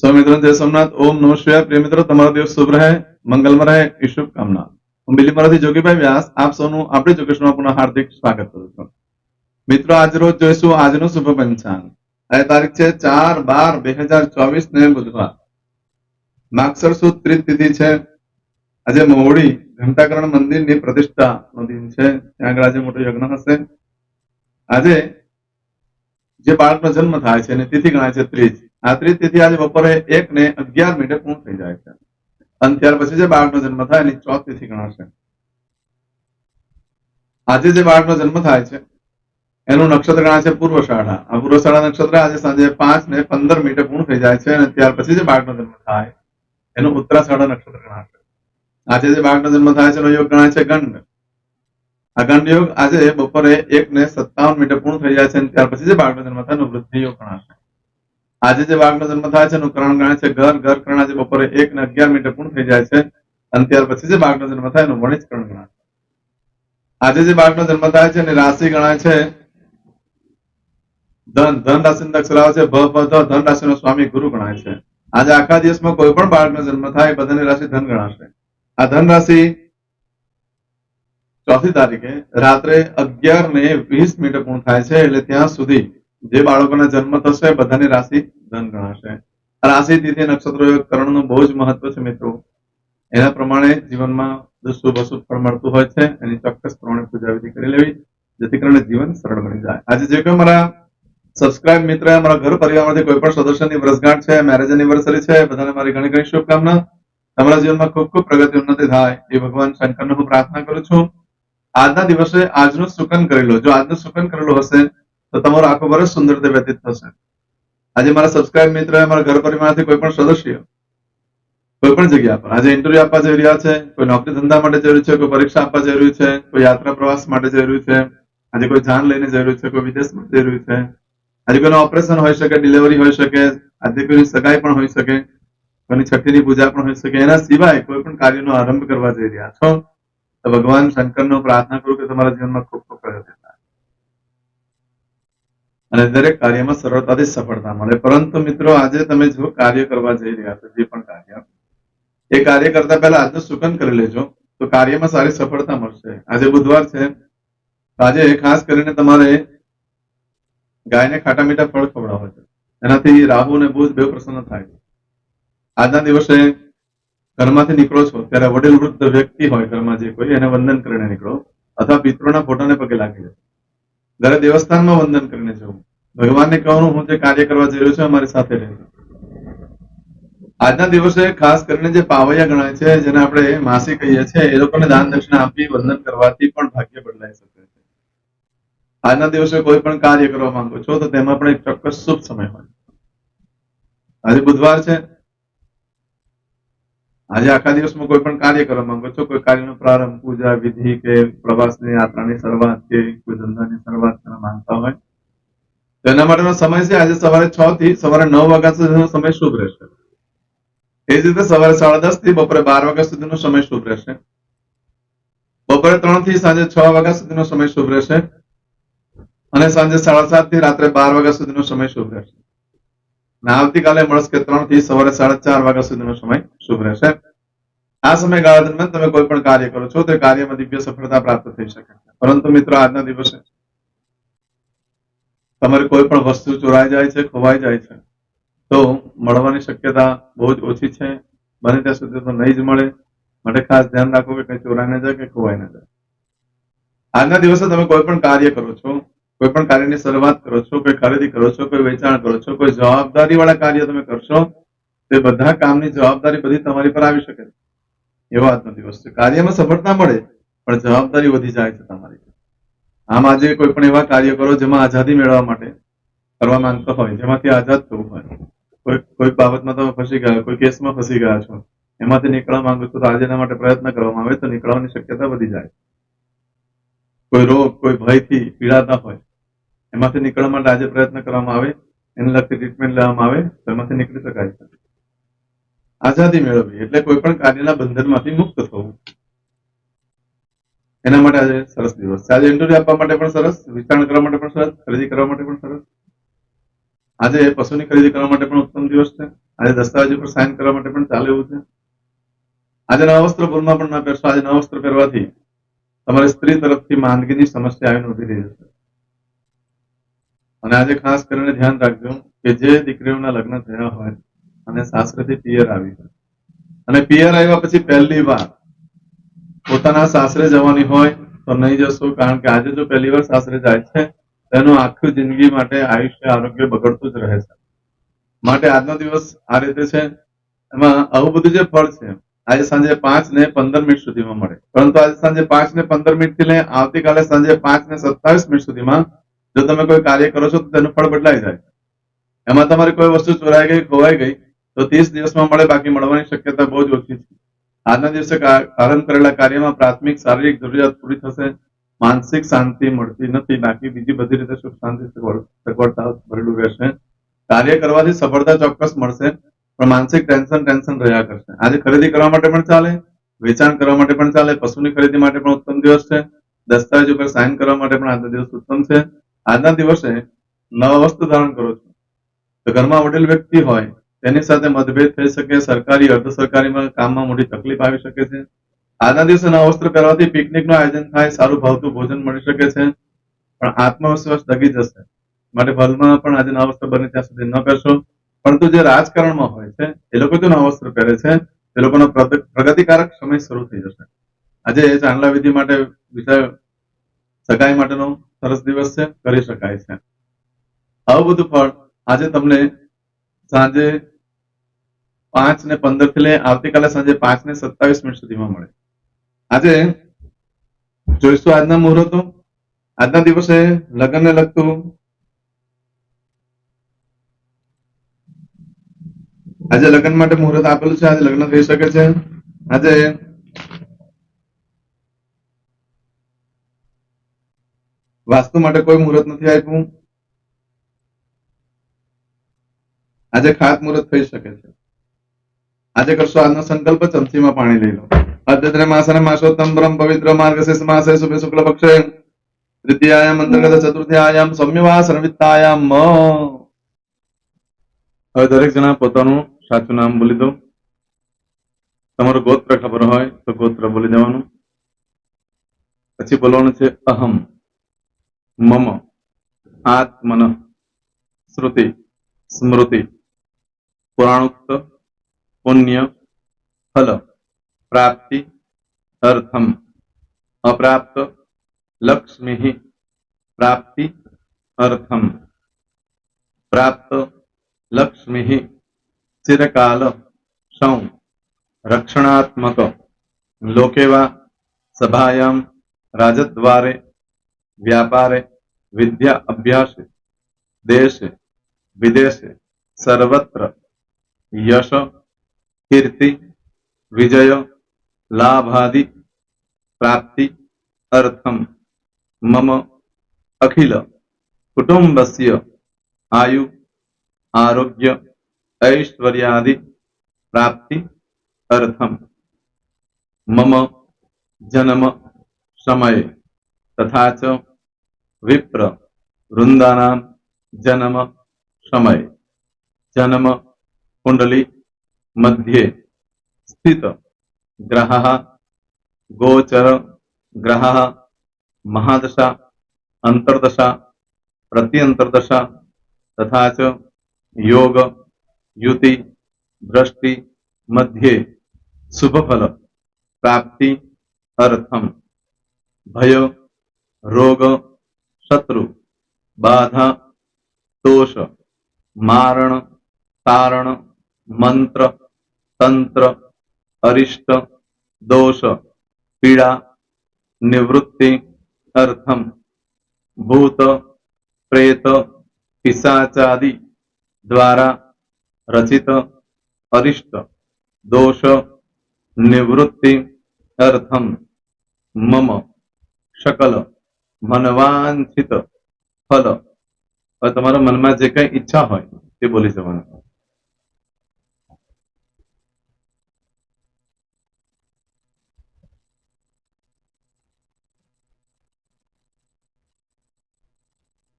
सौ मित्रों जय सोमनाथ। ओम नमः शिवाय। प्रिय मित्रों, તમારો દિવસ શુભ રહે, મંગલમય રહે એ શુભકામના। હું બિલીમરાથી જોગીભાઈ વ્યાસ આપ સૌનું આપણી જોગેશમાં પુનઃ હાર્દિક સ્વાગત કરું છું। મિત્રો, આજ રોજ જોઈશું આજનું શુભ પંચાંગ। આજે તારીખ છે 4/12/2024 ને બુધવાર, માગસર સુદ ત્રીજ તિથિ છે। આજે મહુડી ઘંટાકરણ મંદિરની પ્રતિષ્ઠાનો દિન છે, ત્યાં આગળ આજે મોટો યજ્ઞ હશે। આજે જે બાળકનો જન્મ થાય છે એની તિથિ ગણાય છે ત્રીજ। આ ત્રીજ તિથિ આજે બપોરે 1:11 પૂર્ણ થઈ જાય છે અને ત્યાર પછી જે બાળકનો જન્મ થાય એની ચોથ તિથિ ગણાશે। આજે જે બાળકનો જન્મ થાય છે એનું નક્ષત્ર ગણાય છે પૂર્વષાઢા। આ પૂર્વષાઢા નક્ષત્ર આજે સાંજે 5:15 પૂર્ણ થઈ જાય છે અને ત્યાર પછી જે બાળકનો જન્મ થાય એનું ઉત્તરાષાઢા નક્ષત્ર ગણાશે। આજે જે બાળકનો જન્મ થાય છે એનો યોગ ગણાય છે ગંડ। આ ગંડ યોગ આજે બપોરે 1:57 પૂર્ણ થઈ જાય છે અને ત્યાર પછી જે બાળકનો જન્મ થાય એનો વૃદ્ધિ યોગ ગણાશે। આજે જે બાળકનો જન્મ થાય છે એનું કરણ ગણાય છે ઘર। ઘર કરણ આજે બપોરે 1:11 પૂર્ણ થઈ જાય છે અને ત્યાર પછી જે બાળકનો જન્મ થાય એનું વણિજ કરણ ગણાશે। આજે જે બાળકનો જન્મ થાય છે એની રાશિ ગણાય છે ધન। ધન રાશિનો અક્ષર આવે છે ભ, પ, ધ। ધન રાશિનો સ્વામી ગુરુ ગણાય છે। આજે આખા દિવસમાં કોઈ પણ બાળકનો જન્મ થાય બધાની રાશિ ધન ગણાશે। આ ધન રાશિ ચોથી તારીખે રાત્રે 11:20 પૂર્ણ થાય છે, એટલે ત્યાં સુધી જે બાળકોના જન્મ થશે બધાની રાશિ ધન ગણાશે। રાશિ તિથિ નક્ષત્રો યોગ કરણનું બહુ જ મહત્વ છે મિત્રો। એના પ્રમાણે જીવનમાં શુભ અશુભ ફળ મળતું હોય છે, એની ચોક્કસ પ્રમાણે પૂજા વિધિ કરી લેવી જેથી કરીને જીવન સરળ બની જાય। આજે જે કોઈ મારા સબસ્ક્રાઇબ મિત્ર, મારા ઘર પરિવારમાંથી કોઈ પણ સદસ્યની વર્ષગાંઠ છે, મેરેજ એનિવર્સરી છે, બધાને મારી ઘણી ઘણી શુભકામના। તમારા જીવનમાં ખૂબ ખૂબ પ્રગતિ ઉન્નતિ થાય એ ભગવાન શંકરને હું પ્રાર્થના કરું છું। આજના દિવસે આજનું સુકન કરી લો। જો આજનું સુકન કરેલું હશે તો તમારું આખું વર્ષ સુંદર રીતે વ્યતીત થશે। આજે મારા સબસ્ક્રાઇબ મિત્ર, મારા ઘર પરિવારમાંથી કોઈ પણ સદસ્ય કોઈ પણ જગ્યા પર આજે ઇન્ટરવ્યુ આપવા જઈ રહ્યા છે, કોઈ નોકરી ધંધા માટે જઈ રહ્યું છે, કોઈ પરીક્ષા આપવા જઈ રહ્યું છે, કોઈ યાત્રા પ્રવાસ માટે જઈ રહ્યું છે, આજે કોઈ જાન લઈને જઈ રહ્યું છે, કોઈ વિદેશમાં જઈ રહ્યું છે, આજે કોઈનું ઓપરેશન હોઈ શકે, ડિલિવરી હોઈ શકે, આજે કોઈની સગાઈ પણ હોઈ શકે, કોઈની છઠ્ઠીની પૂજા પણ હોઈ શકે, એના સિવાય કોઈ પણ કાર્યનો આરંભ કરવા જઈ રહ્યા છો તો ભગવાન શંકરનો પ્રાર્થના કરું કે તમારા જીવનમાં ખૂબ ખૂબ પ્રગતિ થાય અને દરેક કાર્યમાં સરળતાથી સફળતા મળે। પરંતુ મિત્રો, આજે તમે જો કાર્ય કરવા જઈ રહ્યા છો, જે પણ કાર્ય, એ કાર્ય કરતા પહેલા આજનું સુકન કરી લેજો તો કાર્યમાં સારી સફળતા મળશે। આજે બુધવાર છે, આજે ખાસ કરીને તમારે ગાયને ખાટા મીઠા ફળ ખવડાવવા છે, એનાથી રાહુ અને બુધ બે પ્રસન્ન થાય છે। આજના દિવસે ઘરમાંથી નીકળો છો ત્યારે વડીલ વૃદ્ધ વ્યક્તિ હોય ઘરમાં જે કોઈ, એને વંદન કરીને નીકળો અથવા પિતૃના ફોટાને પગે લાગી જજો। ઘરે દેવસ્થાનમાં વંદન કરીને જવું। ભગવાનને કહેવાનું હું જે કાર્ય કરવા જઈ રહ્યો છું અમારી સાથે રહેજો। આજના દિવસે ખાસ કરીને જે પાવૈયા ગણાય છે, જેને આપણે માસી કહીએ છીએ, એ લોકોને દાન દક્ષિણા આપી વંદન કરવાથી પણ ભાગ્ય બદલાઈ શકે છે। આજના દિવસે કોઈ પણ કાર્ય કરવા માંગો છો તો તેમાં પણ એક ચોક્કસ શુભ સમય હોય। આજે બુધવાર છે, આજે આખા દિવસમાં કોઈ પણ કાર્ય કરવા માંગો છો, કોઈ કાર્યનો પ્રારંભ, પૂજા વિધિ કે પ્રવાસની યાત્રાની શરૂઆત કે કોઈ ધંધાની શરૂઆત કરવા માંગતા હોય તો એના માટેનો સમય છે આજે સવારે 6 થી સવારે 9 વાગ્યા સુધીનો સમય શુભ રહેશે। એ જ રીતે સવારે 10:30 થી બપોરે 12 વાગ્યા સુધીનો સમય શુભ રહેશે। બપોરે 3 થી સાંજે 6 વાગ્યા સુધીનો સમય શુભ રહેશે અને સાંજે 7:30 થી રાત્રે 12 વાગ્યા સુધીનો સમય શુભ રહેશે। અને આવતીકાલે મળસ્કે 3 થી સવારે 4:30 વાગ્યા સુધીનો સમય શુભ રહેશે। આ સમયગાળા દરમિયાન તમે કોઈ પણ કાર્ય કરો છો તો કાર્યમાં દિવ્ય સફળતા પ્રાપ્ત થઈ શકે છે। પરંતુ મિત્રો, આજના દિવસે તમારી કોઈ પણ વસ્તુ ચોરાઈ જાય છે, ખોવાઈ જાય છે તો મળવાની શક્યતા બહુ જ ઓછી છે। બને ત્યાં સુધી તો નહીં જ મળે, માટે ખાસ ધ્યાન રાખો કે કંઈ ચોરાઈ ન જાય કે ખોવાઈ ન જાય। આજના દિવસે તમે કોઈ પણ કાર્ય કરો છો, કોઈ પણ કાર્યની શરૂઆત કરો છો, કોઈ ખરીદી કરો છો, કોઈ વેચાણ કરો છો, કોઈ જવાબદારી વાળા કાર્ય તમે કરશો, તે બધા કામની જવાબદારી બધી તમારી પર આવી શકે છે। એવો આજનો દિવસ છે। કાર્યમાં સફળતા મળે પણ જવાબદારી વધી જાય છે તમારી। આમ આજે કોઈ પણ એવા કાર્ય કરો જેમાં આઝાદી મેળવવા માટે કરવા માંગતો હોય, જેમાંથી આઝાદ થવું હોય, કોઈ બાબતમાં તમે ફસી ગયા, કોઈ કેસમાં ફસી ગયા છો, એમાંથી નીકળવા માંગો છો તો આજે એના માટે પ્રયત્ન કરવામાં આવે તો નીકળવાની શક્યતા વધી જાય। કોઈ રોગ, કોઈ ભયથી પીડાતા હોય, એમાંથી નીકળવા માટે આજે પ્રયત્ન કરવામાં આવે, એને લગતી ટ્રીટમેન્ટ લેવામાં આવે તો એમાંથી નીકળી શકાય છે। આઝાદી મેળવવી એટલે કોઈ પણ કાર્યના બંધનમાંથી મુક્ત થવું, એના માટે આજે સરસ દિવસ છે। આજે ઇન્ટરવ્યુ આપવા માટે પણ સરસ, વિચારણા કરવા માટે પણ સરસ, ખરીદી કરવા માટે પણ સરસ, આજે પશુની ખરીદી કરવા માટે પણ ઉત્તમ દિવસ છે। આજે દસ્તાવેજ ઉપર સાઇન કરવા માટે પણ ચાલે એવું છે. આજે નવા વસ્ત્ર ભૂલમાં પણ ના પહેરશો. આજે નવા વસ્ત્ર પહેરવાથી તમારી સ્ત્રી તરફથી માંદગીની સમસ્યા આવીને ઉભી રહી જશે. અને આજે ખાસ કરીને ધ્યાન રાખજો કે જે દીકરીઓના લગ્ન થયા હોય અને સાસરેથી પિયર આવી હોય અને પિયર આવ્યા પછી પહેલી વાર પોતાના સાસરે જવાની હોય તો નહીં જશો, કારણ કે આજે જો પહેલી વાર સાસરે જાય છે તેનું આખું જિંદગી માટે આયુષ્ય આરોગ્ય બગડતું જ રહે છે. માટે આજનો દિવસ આ રીતે છે. એમાં આવું બધું જે ફળ છે આજે સાંજે 5 ને 15 મિનિટ સુધીમાં મળે, પરંતુ આજે સાંજે 5 ને 15 મિનિટ થી લઈ આવતીકાલે સાંજે 5 ને 27 મિનિટ સુધીમાં જો તમે કોઈ કાર્ય કરો છો તો તેનું ફળ બદલાઈ જાય. એમાં તમારી કોઈ વસ્તુ ચોરાઈ ગઈ, ખોવાઈ ગઈ તો 30 દિવસમાં મળે, બાકી મળવાની શક્યતા બહુ જ ઓછી છે. આજના દિવસે આરંભ કરેલા કાર્યમાં પ્રાથમિક શારીરિક જરૂરિયાત પૂરી થશે. માનસિક શાંતિ મળતી નથી, બાકી બીજી બધી રીતે સુખ શાંતિ સગવડતા ભરેલું રહેશે. કાર્ય કરવાથી સફળતા ચોક્કસ મળશે, પણ માનસિક ટેન્શન રહ્યા કરશે. આજે ખરીદી કરવા માટે પણ ચાલે, વેચાણ કરવા માટે પણ ચાલે, પશુની ખરીદી માટે પણ ઉત્તમ દિવસ છે. દસ્તાવેજ ઉપર સાઇન કરવા માટે પણ આજનો દિવસ ઉત્તમ છે. આજના દિવસે નવા વસ્ત્ર ધારણ કરો છો તો ઘરમાં વડીલ વ્યક્તિ હોય તેની સાથે મતભેદ થઈ શકે, સરકારી અર્ધ સરકારીમાં કામમાં મોટી તકલીફ આવી શકે છે. આજના દિવસે નવા વસ્ત્ર પહેરવાથી પિકનિકનું આયોજન થાય, સારું ભાવતું ભોજન મળી શકે છે, પણ આત્મવિશ્વાસ ડગી જશે. માટે ભલમાં પણ આજે નવા વસ્ત્ર બને ત્યાં સુધી ન પહેરશો. પરંતુ જે રાજકારણમાં હોય છે એ લોકો જો નવા વસ્ત્ર પહેરે છે એ લોકોનો પ્રગતિકારક સમય શરૂ થઈ જશે. આજે ચાંદલા વિધિ માટે વિષય સગાઈ માટેનો સરસ દિવસ છે, કરી શકાય છે. આવું બધું ફળ આજે તમને સાંજે 5 ને 15 થી લઈ આવતીકાલે સાંજે 5 ને 27 મિનિટ સુધીમાં મળે. આજે જોઈશું આજના મુહૂર્તો. આજના દિવસે લગ્નને લગતું આજે લગ્ન માટે મુહૂર્ત આપેલું છે. આજે લગ્ન થઈ શકે છે. આજે વાસ્તુ માટે કોઈ મુહૂર્ત નથી આપ્યું. આજે ખાત મુહૂર્ત થઈ શકે છે. આજે કરશો આજનો સંકલ્પ, ચમચીમાં પાણી લઈ લો. અદ્યત્રે માસને માસોત્તમ બ્રહ્મ પવિત્ર માર્ગશીર્ષ માસે શુભે શુક્લ પક્ષે તૃતીયાયામ અંતર્ગત ચતુર્થીયાયામ સૌમ્યવાસન વિત્તાયામ. હવે દરેક જણા પોતાનું સાચું નામ બોલી દો. તમારું ગોત્ર ખબર હોય તો ગોત્ર બોલી દેવાનું. પછી બોલવાનું છે અહમ મમ આત્મન શ્રુતિ સ્મૃતિ પુરાણોક્ત પુણ્ય ફલ પ્રાપ્તિ અર્થમ અપ્રાપ્ત લક્ષ્મી પ્રાપ્તિ અર્થમ પ્રાપ્ત લક્ષ્મી ચિરકાલ સૌ રક્ષણાત્મક લોકેવા સભાયામ રાજદ્વારે વ્યાપારે વિદ્યા અભ્યાસે દેશે વિદેશે સર્વત્ર યશ કીર્તિ વિજય લાભાદિ પ્રાપ્તિ અર્થમ મમ અખિલ કુટુંબસ્ય આયુ આરોગ્ય ऐश्वर्यादि प्राप्ति अर्थम मम जन्म समय तथा च विप्र वृंदानाम जन्म समय जन्म कुंडली मध्ये स्थित ग्रहः गोचर ग्रहः महादशा अंतर्दशा प्रत्यंतर्दशा तथा च योग युति दृष्टि मध्ये शुभ फल प्राप्ति अर्थम भय रोग शत्रु बाधा दोष मारण तारण मंत्र तंत्र अरिष्ट दोष पीड़ा निवृत्ति अर्थम भूत प्रेत पिशाचादि द्वारा रचित अरिष्ट दोष निवृत्ति अर्थम मम सकल मनवांछित फल. और तुम्हारा मन में जे कई इच्छा हो बोली जवाना.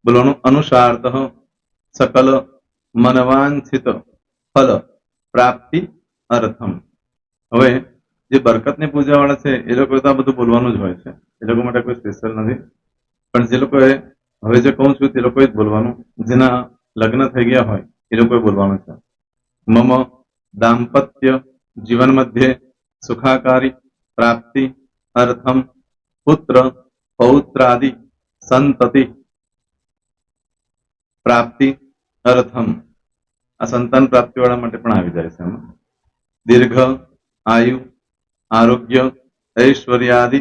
बोलो अनुसारतः सकल मनवांछित फल પ્રાપ્તિ અર્થમ. હવે જે બરકતની પૂજા વાળા છે એ લોકો તો આ બધું બોલવાનું જ હોય છે, એ લોકો માટે કોઈ સ્પેશિયલ નથી. પણ જે લોકોએ હવે જે કહું છું તે લોકોએ જ બોલવાનું, જેના લગ્ન થઈ ગયા હોય એ લોકોએ બોલવાનું છે. મમ દાંપત્ય જીવન મધ્યે સુખાકારી પ્રાપ્તિ અર્થમ પુત્ર પૌત્રાદિ સંતતિ પ્રાપ્તિ અર્થમ. આ સંતાન પ્રાપ્તિ વાળા માટે પણ આવી જાય છે એમાં. દીર્ઘ આયુ આરોગ્ય ઐશ્વર્યાદિ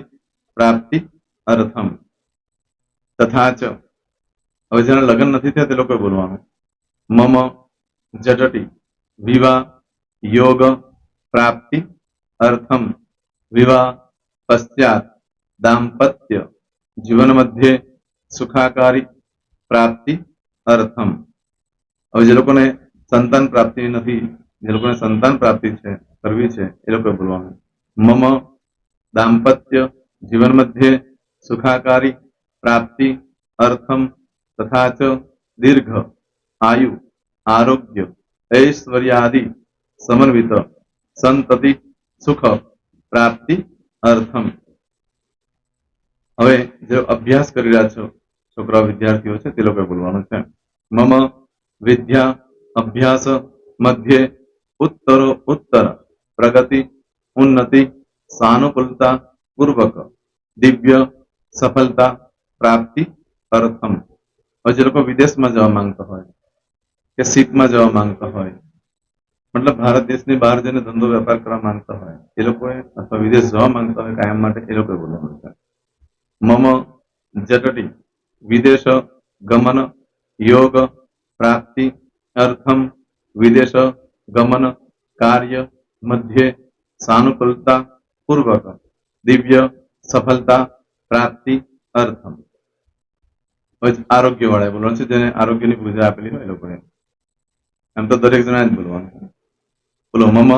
પ્રાપ્તિ અર્થમ. તથા ચ, હવે જેના લગ્ન નથી થયા તે લોકોએ બોલવાનું. મમ જટટી વિવાહ યોગ પ્રાપ્તિ અર્થમ વિવાહ પશ્ચાત દાંપત્ય જીવન મધ્યે સુખાકારી પ્રાપ્તિ અર્થમ. હવે જે લોકોને સંતાન પ્રાપ્તિ નથી, જે લોકોને સંતાન પ્રાપ્તિ છે કરવી છે એ લોકોએ બોલવાનું. મમ દાંપત્ય જીવન મધ્યે સુખાકારી પ્રાપ્તિ અર્થમ તથા ચ દીર્ઘ આયુ આરોગ્ય ઐશ્વર્યાદિ સમન્વિત સંતતિ સુખ પ્રાપ્તિ અર્થમ. હવે જે અભ્યાસ કરી રહ્યા છો છોકરાઓ વિદ્યાર્થીઓ છે તે લોકોએ બોલવાનું છે. મમ વિદ્યા અભ્યાસ મધ્યે ઉત્તરો ઉત્તર પ્રગતિ ઉન્નતિ સાનુકૂલતા પૂર્વક દિવ્ય સફળતા પ્રાપ્તિ અર્થમ. હવે જે લોકો વિદેશમાં જવા માંગતા હોય કે શીપમાં જવા માંગતા હોય, મતલબ ભારત દેશની બહાર જઈને ધંધો વેપાર કરવા માંગતા હોય એ લોકોએ, અથવા વિદેશ જવા માંગતા હોય કાયમ માટે, એ લોકોએ બોલવાનું છે. મમ જટટી વિદેશ ગમન યોગ પ્રાપ્તિ અર્થમ વિદેશ ગમન કાર્ય મધ્યે સાનુકૂલતા પૂર્વક દિવ્ય સફળતા પ્રાપ્તિ અર્થમ. હવે આરોગ્ય વાળા બોલવાનું છે, જેને આરોગ્યની પૂજા આપેલી હોય એ લોકોએ. એમ તો દરેક જણા જ બોલવાનું છે. બોલો મમ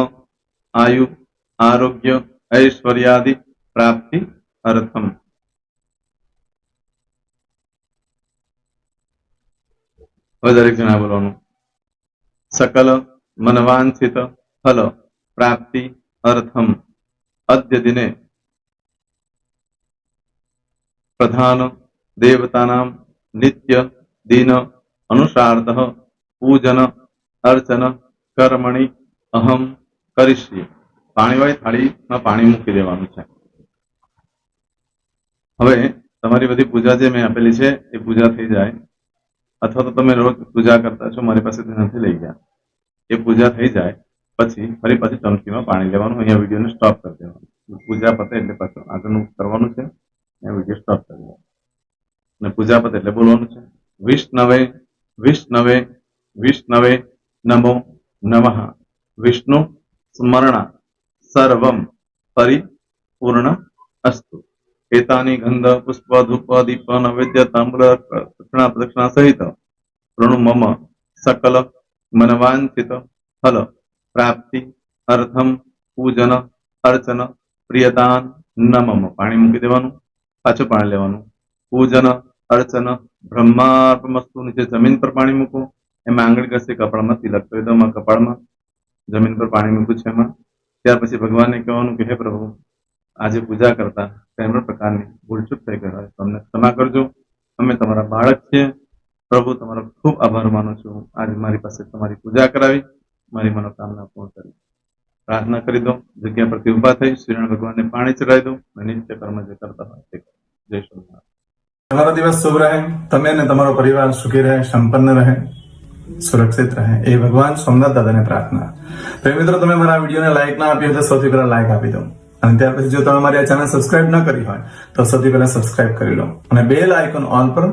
આયુ આરોગ્ય ઐશ્વર્યાદિ પ્રાપ્તિ અર્થમ. હવે દરેક જણા બોલવાનું. સકલ મનવાંછિત ફલ પ્રાપ્તિ અર્થમ અદ્ય દિને પ્રધાન દેવતાનામ નિત્ય દિન અનુસાર્ધ પૂજન અર્ચન કર્મણિ અહમ કરીશ્ય. પાણીવાળી થાળીમાં પાણી મૂકી દેવાનું છે. હવે તમારી બધી પૂજા જે મેં આપેલી છે એ પૂજા થઈ જાય, અથવા તો તમે રોજ પૂજા કરતા છો મારી પાસેથી નથી લઈ ગયા, એ પૂજા થઈ જાય પછી ફરી પાછી ચમચીમાં પાણી લેવાનું. અહીંયા વિડીયોને સ્ટોપ કરી દેવાનું. પૂજા પતે એટલે પાછું આગળનું કરવાનું છે. અહીંયા વિડીયો સ્ટોપ કરી દેવાનો અને પૂજા પતે એટલે બોલવાનું છે. વિષ્ણવે વિષ્ણવે વિષ્ણવે નમો નમઃ વિષ્ણુ સ્મરણા સર્વમ પરિપૂર્ણ અસ્તુ. એતાની ગંધ પુષ્પ ધૂપ દીપ નૈવેદ્ય તાંબૂલ પ્રદક્ષિણા સહિત પ્રણુ મમ સકલ મનવાંછિત ફલ પ્રાપ્તિ અર્થમ પૂજન અર્ચન પ્રિયદાન નમમ. પાણી મૂકી દેવાનું, પાછું પાણી લેવાનું. પૂજન અર્ચન બ્રહ્માર્પણમસ્તુ. નીચે જમીન પર પાણી મૂકો, એમાં આંગળી ઘસી કપાળમાં તિલક કરી દો. કપાળમાં જમીન પર પાણી મૂક્યું છે એમાં. ત્યાર પછી ભગવાનને કહેવાનું કે હે પ્રભુ, આજે પૂજા કરતા કઈ પણ પ્રકારની ભૂલચૂક થઈ ગઈ હોય તો અમને ક્ષમા કરજો. અમે તમારા બાળક છીએ. પ્રભુ તમારો ખૂબ આભાર માનું છું, આજે મારી પાસે તમારી પૂજા કરાવી, મારી મનોકામના પૂર્ણ કરી. પ્રાર્થના કરી દો. જગ્યા પરથી ઉભા થઈ શ્રીનારાયણ ભગવાનને પાણી ચડાવી દો અને નિત્ય કર્મ જે કરતા હોય તે કરો. જય સ્વામિનારાયણ. તમારો દિવસ શુભ રહે, તમે અને તમારો પરિવાર સુખી રહે, સંપન્ન રહે, સુરક્ષિત રહે, એ ભગવાન સોમનાથ દાદાને પ્રાર્થના. તો મિત્રો, તમે મારા વિડીયોને લાઈક ના આપી હોય તો સૌથી પહેલા લાઈક આપી દો, અને ત્યાર પછી જો તમે મારી આ ચેનલ સબસ્ક્રાઇબ ન કરી હોય તો સૌથી પહેલા સબસ્ક્રાઇબ કરી લો અને બેલ આઇકોન ઓલ પર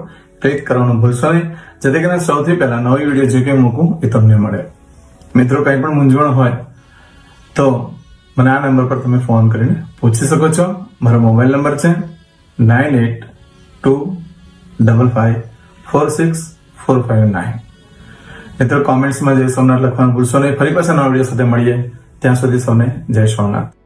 ક્લિક કરવાનું ભૂલશો નહીં, જેથી કરીને સૌથી પહેલા નવી વિડીયો જે કંઈ મૂકું એ તમને મળે. મિત્રો, કંઈ પણ મૂંઝવણ હોય તો મને આ નંબર પર તમે ફોન કરીને પૂછી શકો છો. મારો મોબાઈલ નંબર છે 9825546459. મિત્રો, કોમેન્ટ્સમાં જય સોમનાથ લખવાનું ભૂલશો નહીં. ફરી પાછા નવા વિડીયો સાથે મળીએ. ત્યાં સુધી સૌને જય સોમનાથ.